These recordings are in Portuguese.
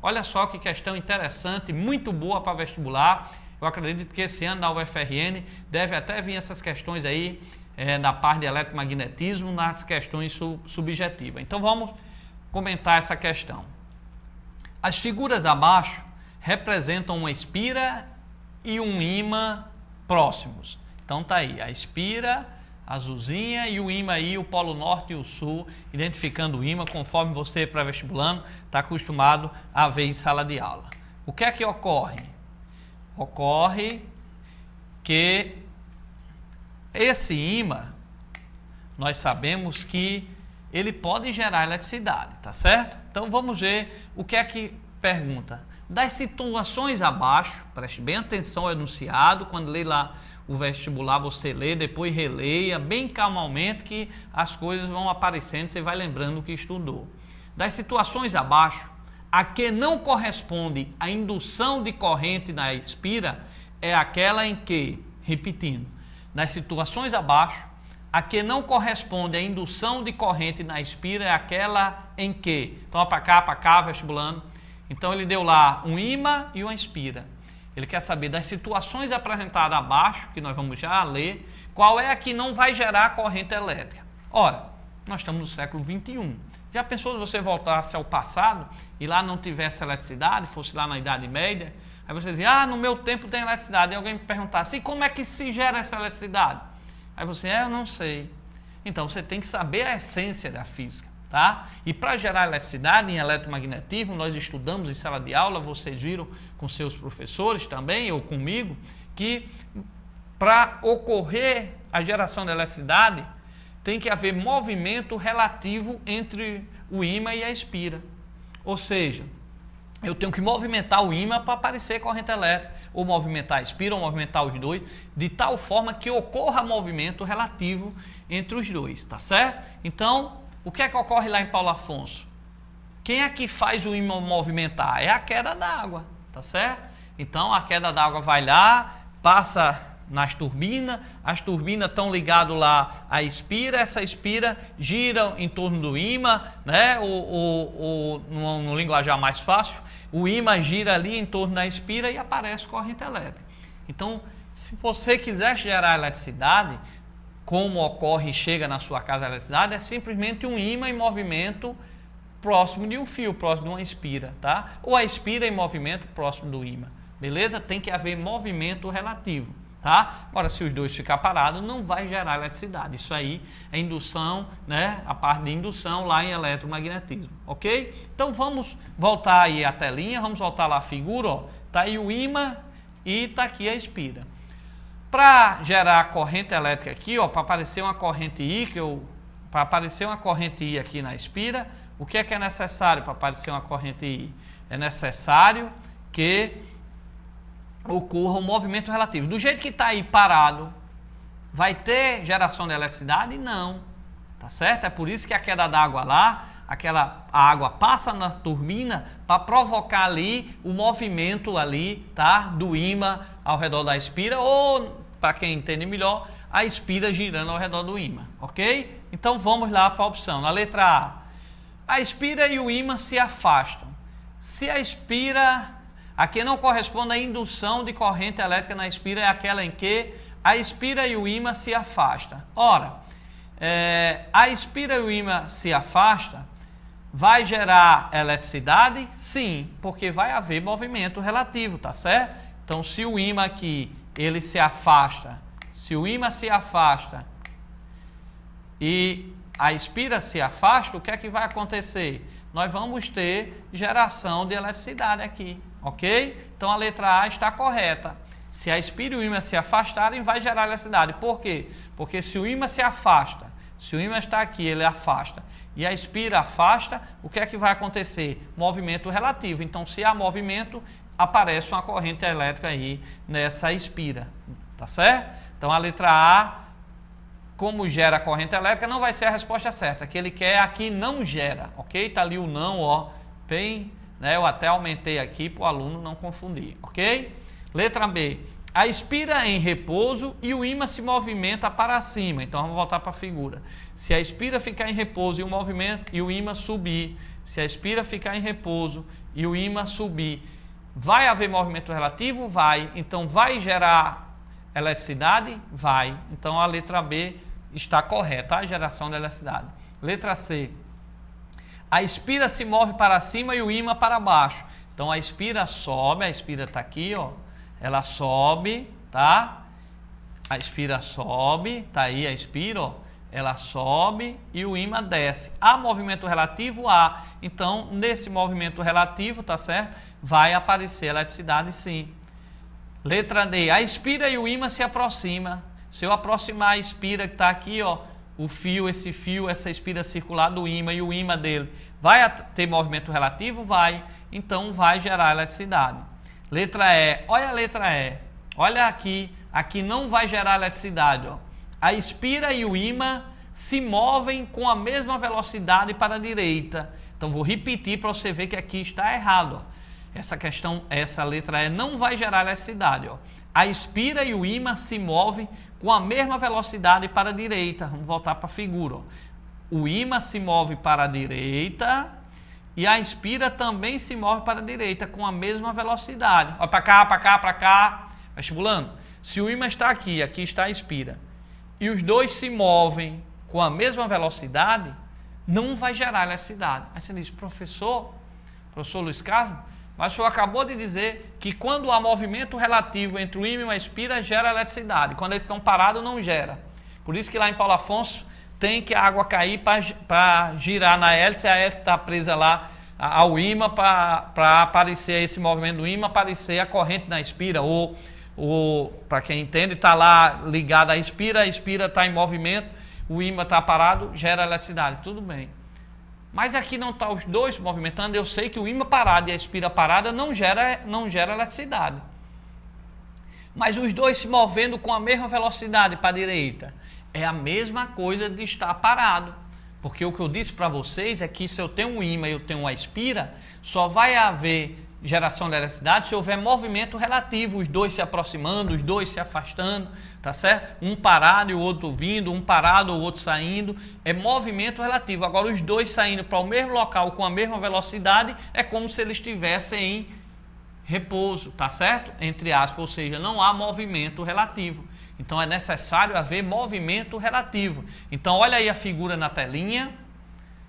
Olha só que questão interessante, muito boa para vestibular. Eu acredito que esse ano na UFRN deve até vir essas questões aí, na parte de eletromagnetismo, nas questões subjetivas. Então vamos comentar essa questão. As figuras abaixo representam uma espira e um ímã próximos. Então tá aí, a espira azulzinha e o ímã aí, o polo norte e o sul, identificando o ímã, conforme você pré-vestibulando está acostumado a ver em sala de aula. O que é que ocorre? Ocorre que esse ímã, nós sabemos que ele pode gerar eletricidade, tá certo? Então vamos ver o que é que pergunta. Das situações abaixo, preste bem atenção ao enunciado, quando lê lá o vestibular, você lê, depois releia, bem calmamente, que as coisas vão aparecendo, você vai lembrando o que estudou. Das situações abaixo, a que não corresponde a indução de corrente na espira é aquela em que, repetindo, nas situações abaixo, a que não corresponde a indução de corrente na espira é aquela em que, então para cá, vestibulando, então ele deu lá um ímã e uma espira. Ele quer saber das situações apresentadas abaixo, que nós vamos já ler, qual é a que não vai gerar corrente elétrica. Ora, nós estamos no século XXI. Já pensou se você voltasse ao passado e lá não tivesse eletricidade, fosse lá na Idade Média? Aí você dizia, no meu tempo tem eletricidade. E alguém me perguntasse, e como é que se gera essa eletricidade? Aí você, eu não sei. Então você tem que saber a essência da física, tá? E para gerar eletricidade em eletromagnetismo, nós estudamos em sala de aula, vocês viram com seus professores também, ou comigo, que para ocorrer a geração de eletricidade, tem que haver movimento relativo entre o ímã e a espira. Ou seja, eu tenho que movimentar o ímã para aparecer corrente elétrica, ou movimentar a espira, ou movimentar os dois, de tal forma que ocorra movimento relativo entre os dois, tá certo? Então, o que é que ocorre lá em Paulo Afonso? Quem é que faz o ímã movimentar? É a queda d'água, tá certo? Então, a queda d'água vai lá, passa nas turbinas, as turbinas estão ligadas lá à espira, essa espira gira em torno do ímã, né? No linguajar mais fácil, o ímã gira ali em torno da espira e aparece corrente elétrica. Então, se você quiser gerar eletricidade, como ocorre e chega na sua casa a eletricidade, é simplesmente um ímã em movimento próximo de um fio, próximo de uma espira, tá? Ou a espira em movimento próximo do ímã, beleza? Tem que haver movimento relativo, tá? Agora, se os dois ficar parados, não vai gerar eletricidade. Isso aí é indução, né? A parte de indução lá em eletromagnetismo, ok? Então vamos voltar aí a telinha, vamos voltar lá a figura, ó. Tá aí o ímã e tá aqui a espira. Para gerar corrente elétrica aqui, ó, para aparecer uma corrente I, para aparecer uma corrente I aqui na espira, o que é necessário para aparecer uma corrente I? É necessário que ocorra um movimento relativo. Do jeito que está aí parado, vai ter geração de eletricidade? Não, tá certo? É por isso que a queda d'água lá, a água passa na turbina para provocar ali o movimento ali, tá? Do ímã ao redor da espira, ou, para quem entende melhor, a espira girando ao redor do ímã, ok? Então vamos lá para a opção. Na letra A espira e o ímã se afastam. Se a espira, a que não corresponde à indução de corrente elétrica na espira é aquela em que a espira e o ímã se afastam. Ora, a espira e o ímã se afastam, vai gerar eletricidade? Sim, porque vai haver movimento relativo, tá certo? Então, se o ímã aqui, ele se afasta, se o ímã se afasta e a espira se afasta, o que é que vai acontecer? Nós vamos ter geração de eletricidade aqui, ok? Então, a letra A está correta. Se a espira e o ímã se afastarem, vai gerar eletricidade. Por quê? Porque se o ímã se afasta, se o ímã está aqui, ele afasta, e a espira afasta, o que é que vai acontecer? Movimento relativo. Então, se há movimento, aparece uma corrente elétrica aí nessa espira, tá certo? Então, a letra A, como gera corrente elétrica, não vai ser a resposta certa. Que ele quer aqui não gera, ok? Tá ali o não, ó, bem, né? Eu até aumentei aqui para o aluno não confundir, ok? Letra B, a espira em repouso e o ímã se movimenta para cima. Então, vamos voltar para a figura. Se a espira ficar em repouso e o movimento e o ímã subir, se a espira ficar em repouso e o ímã subir, vai haver movimento relativo? Vai. Então, vai gerar eletricidade? Vai. Então, a letra B está correta, a geração de eletricidade. Letra C. A espira se move para cima e o ímã para baixo. Então, a espira sobe, a espira está aqui, ó. Ela sobe, tá? A espira sobe, tá aí a espira, ó. Ela sobe e o ímã desce. Há movimento relativo? Há. Então, nesse movimento relativo, tá certo? Vai aparecer eletricidade, sim. Letra D. A espira e o ímã se aproximam. Se eu aproximar a espira que está aqui, ó, o fio, essa espira circular do ímã e o ímã dele, vai ter movimento relativo? Vai. Então, vai gerar eletricidade. Letra E. Olha a letra E. Olha aqui. Aqui não vai gerar eletricidade, ó. A espira e o ímã se movem com a mesma velocidade para a direita. Então, vou repetir para você ver que aqui está errado, ó. Essa letra E não vai gerar eletricidade, ó. A espira e o ímã se movem com a mesma velocidade para a direita. Vamos voltar para a figura, ó. O ímã se move para a direita e a espira também se move para a direita com a mesma velocidade. Olha para cá, para cá, para cá. Vestibulando. Se o ímã está aqui, aqui está a espira, e os dois se movem com a mesma velocidade, não vai gerar eletricidade. Aí você diz, professor Luiz Carlos, mas o senhor acabou de dizer que quando há movimento relativo entre o ímã e a espira, gera eletricidade. Quando eles estão parados, não gera. Por isso que lá em Paulo Afonso tem que a água cair para girar na hélice, a hélice está presa lá ao ímã para aparecer esse movimento do ímã, aparecer a corrente na espira, ou para quem entende, está lá ligada à espira, a espira está em movimento, o ímã está parado, gera eletricidade. Tudo bem. Mas aqui não está os dois movimentando, eu sei que o ímã parado e a espira parada não gera eletricidade. Mas os dois se movendo com a mesma velocidade para a direita, é a mesma coisa de estar parado. Porque o que eu disse para vocês é que se eu tenho um ímã e eu tenho uma espira, só vai haver geração de eletricidade se houver movimento relativo, os dois se aproximando, os dois se afastando, tá certo? Um parado e o outro vindo, um parado ou outro saindo, é movimento relativo. Agora, os dois saindo para o mesmo local com a mesma velocidade, é como se eles estivessem em repouso, tá certo? Entre aspas, ou seja, não há movimento relativo. Então, é necessário haver movimento relativo. Então, olha aí a figura na telinha.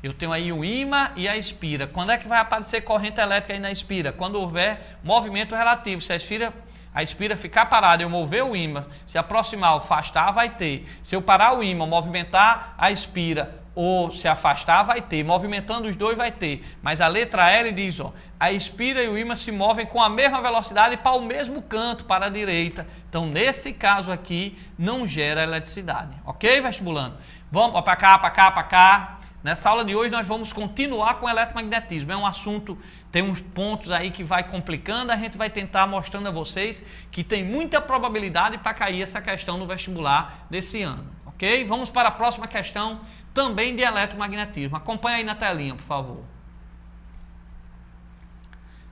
Eu tenho aí o ímã e a espira. Quando é que vai aparecer corrente elétrica aí na espira? Quando houver movimento relativo. Se a espira ficar parada, eu mover o ímã, se aproximar, afastar, vai ter. Se eu parar o ímã, movimentar a espira ou se afastar, vai ter. Movimentando os dois, vai ter. Mas a letra L diz, ó, a espira e o ímã se movem com a mesma velocidade para o mesmo canto, para a direita. Então, nesse caso aqui, não gera eletricidade. Ok, vestibulando? Vamos para cá, para cá, para cá. Nessa aula de hoje nós vamos continuar com eletromagnetismo. É um assunto, tem uns pontos aí que vai complicando, a gente vai tentar mostrando a vocês que tem muita probabilidade para cair essa questão no vestibular desse ano, ok? Vamos para a próxima questão, também de eletromagnetismo. Acompanha aí na telinha, por favor.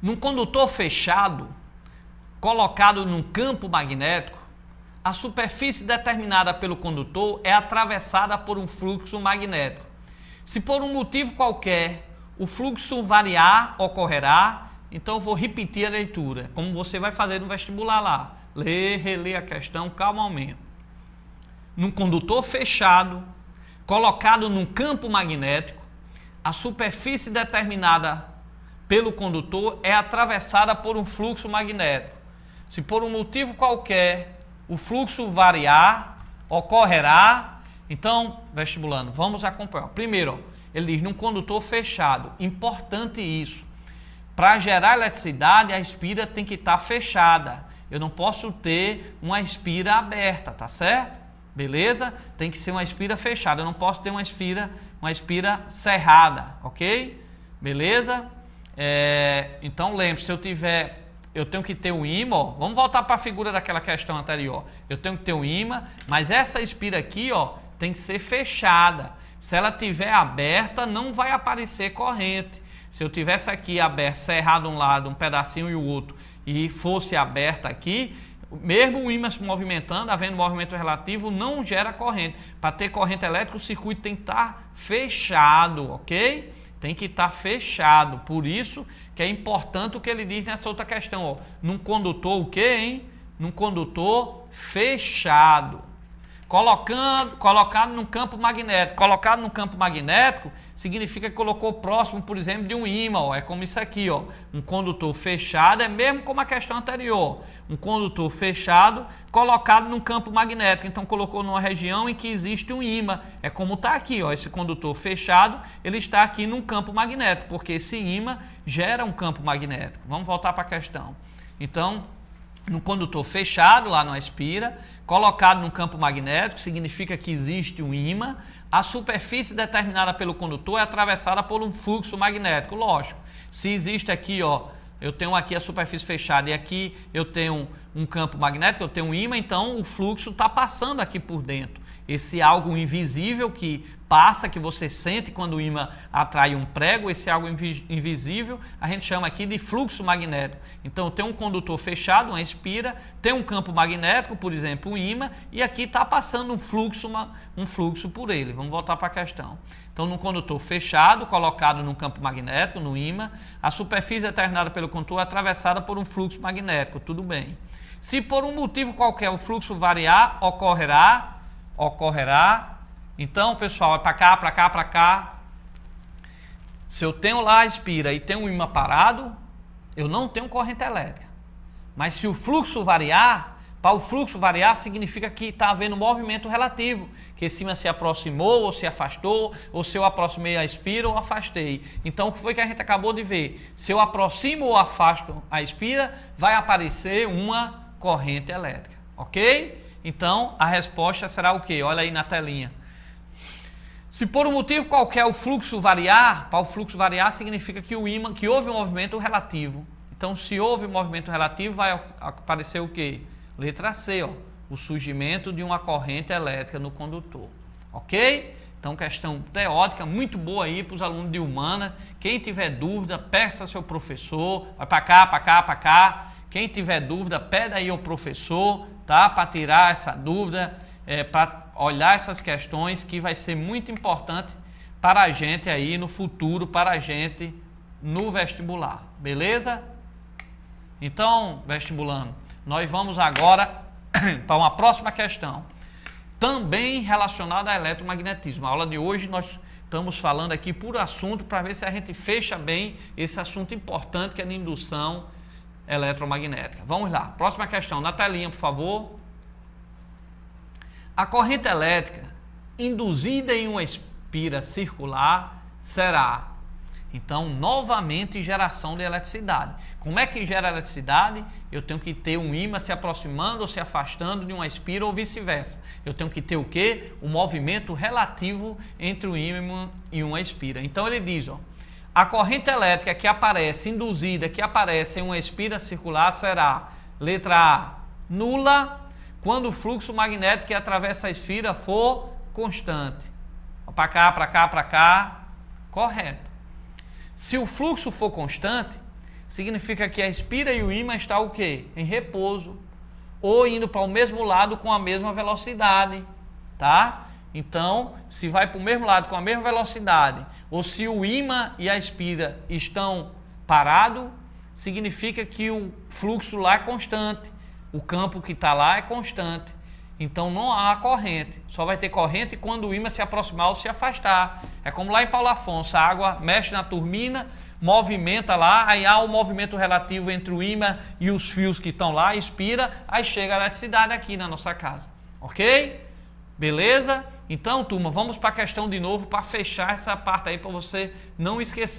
Num condutor fechado, colocado num campo magnético, a superfície determinada pelo condutor é atravessada por um fluxo magnético. Se por um motivo qualquer o fluxo variar, ocorrerá. Então eu vou repetir a leitura, como você vai fazer no vestibular lá. Lê, relê a questão calmamente. Num condutor fechado, colocado num campo magnético, a superfície determinada pelo condutor é atravessada por um fluxo magnético. Se por um motivo qualquer o fluxo variar, ocorrerá. Então, vestibulando, vamos acompanhar. Primeiro, ó, ele diz, num condutor fechado, importante isso. Para gerar eletricidade, a espira tem que estar fechada. Eu não posso ter uma espira aberta, tá certo? Beleza? Tem que ser uma espira fechada. Eu não posso ter uma espira cerrada, ok? Beleza? Então, lembre-se, eu tenho que ter um ímã, ó. Vamos voltar para a figura daquela questão anterior. Eu tenho que ter um ímã, mas essa espira aqui, ó, tem que ser fechada. Se ela estiver aberta, não vai aparecer corrente. Se eu tivesse aqui aberto, cerrado um lado, um pedacinho e o outro, e fosse aberta aqui, mesmo o ímã se movimentando, havendo movimento relativo, não gera corrente. Para ter corrente elétrica, o circuito tem que estar fechado, ok? tem que estar fechado. Por isso que é importante o que ele diz nessa outra questão, ó. Num condutor o quê, hein? Num condutor fechado. Colocado num campo magnético. Colocado no campo magnético significa que colocou próximo, por exemplo, de um ímã. Ó. É como isso aqui, ó. Um condutor fechado é mesmo como a questão anterior. Um condutor fechado colocado num campo magnético. Então colocou numa região em que existe um ímã. É como está aqui, ó. Esse condutor fechado, ele está aqui num campo magnético, porque esse ímã gera um campo magnético. Vamos voltar para a questão. Então, no condutor fechado, lá no aspira, colocado no campo magnético, significa que existe um ímã. A superfície determinada pelo condutor é atravessada por um fluxo magnético, lógico. Se existe aqui, ó, eu tenho aqui a superfície fechada e aqui eu tenho um campo magnético, eu tenho um ímã, então o fluxo está passando aqui por dentro. Esse algo invisível que passa, que você sente quando o ímã atrai um prego, esse algo invisível, a gente chama aqui de fluxo magnético. Então tem um condutor fechado, uma espira, tem um campo magnético, por exemplo, um ímã, e aqui está passando um fluxo por ele. Vamos voltar para a questão. Então, num condutor fechado, colocado num campo magnético, no ímã, a superfície determinada pelo condutor é atravessada por um fluxo magnético, tudo bem. Se por um motivo qualquer o fluxo variar, ocorrerá. Então, pessoal, é para cá, para cá, para cá. Se eu tenho lá a espira e tenho um ímã parado, eu não tenho corrente elétrica. Mas se o fluxo variar, para o fluxo variar significa que está havendo movimento relativo, que esse ímã se aproximou ou se afastou, ou se eu aproximei a espira ou afastei. Então, o que foi que a gente acabou de ver? Se eu aproximo ou afasto a espira, vai aparecer uma corrente elétrica, ok? Então, a resposta será o quê? Olha aí na telinha. Se por um motivo qualquer o fluxo variar, para o fluxo variar significa que houve um movimento relativo. Então, se houve um movimento relativo, vai aparecer o quê? Letra C, ó, o surgimento de uma corrente elétrica no condutor. Ok? Então, questão teórica muito boa aí para os alunos de humanas. Quem tiver dúvida, peça ao seu professor. Vai para cá, para cá, para cá. Quem tiver dúvida, pede aí ao professor, tá? Para tirar essa dúvida, para olhar essas questões, que vai ser muito importante para a gente aí no futuro, para a gente no vestibular. Beleza? Então, vestibulando, nós vamos agora para uma próxima questão, também relacionada a eletromagnetismo. A aula de hoje nós estamos falando aqui por assunto, para ver se a gente fecha bem esse assunto importante que é de indução eletromagnética. Vamos lá, próxima questão, na telinha, por favor. A corrente elétrica induzida em uma espira circular será, então, novamente geração de eletricidade. Como é que gera eletricidade? Eu tenho que ter um ímã se aproximando ou se afastando de uma espira ou vice-versa. Eu tenho que ter o quê? O movimento relativo entre o ímã e uma espira. Então ele diz, ó, a corrente elétrica que aparece, induzida, que aparece em uma espira circular será, letra A, nula, quando o fluxo magnético que atravessa a esfera for constante. Para cá, para cá, para cá, correto. Se o fluxo for constante, significa que a espira e o ímã estão o quê? Em repouso, ou indo para o mesmo lado com a mesma velocidade, tá? Então, se vai para o mesmo lado com a mesma velocidade, ou se o ímã e a espira estão parados, significa que o fluxo lá é constante, o campo que está lá é constante. Então não há corrente, só vai ter corrente quando o ímã se aproximar ou se afastar. É como lá em Paulo Afonso, a água mexe na turbina, movimenta lá, aí há o movimento relativo entre o ímã e os fios que estão lá, expira, aí chega a eletricidade aqui na nossa casa. Ok? Beleza? Então, turma, vamos para a questão de novo para fechar essa parte aí para você não esquecer.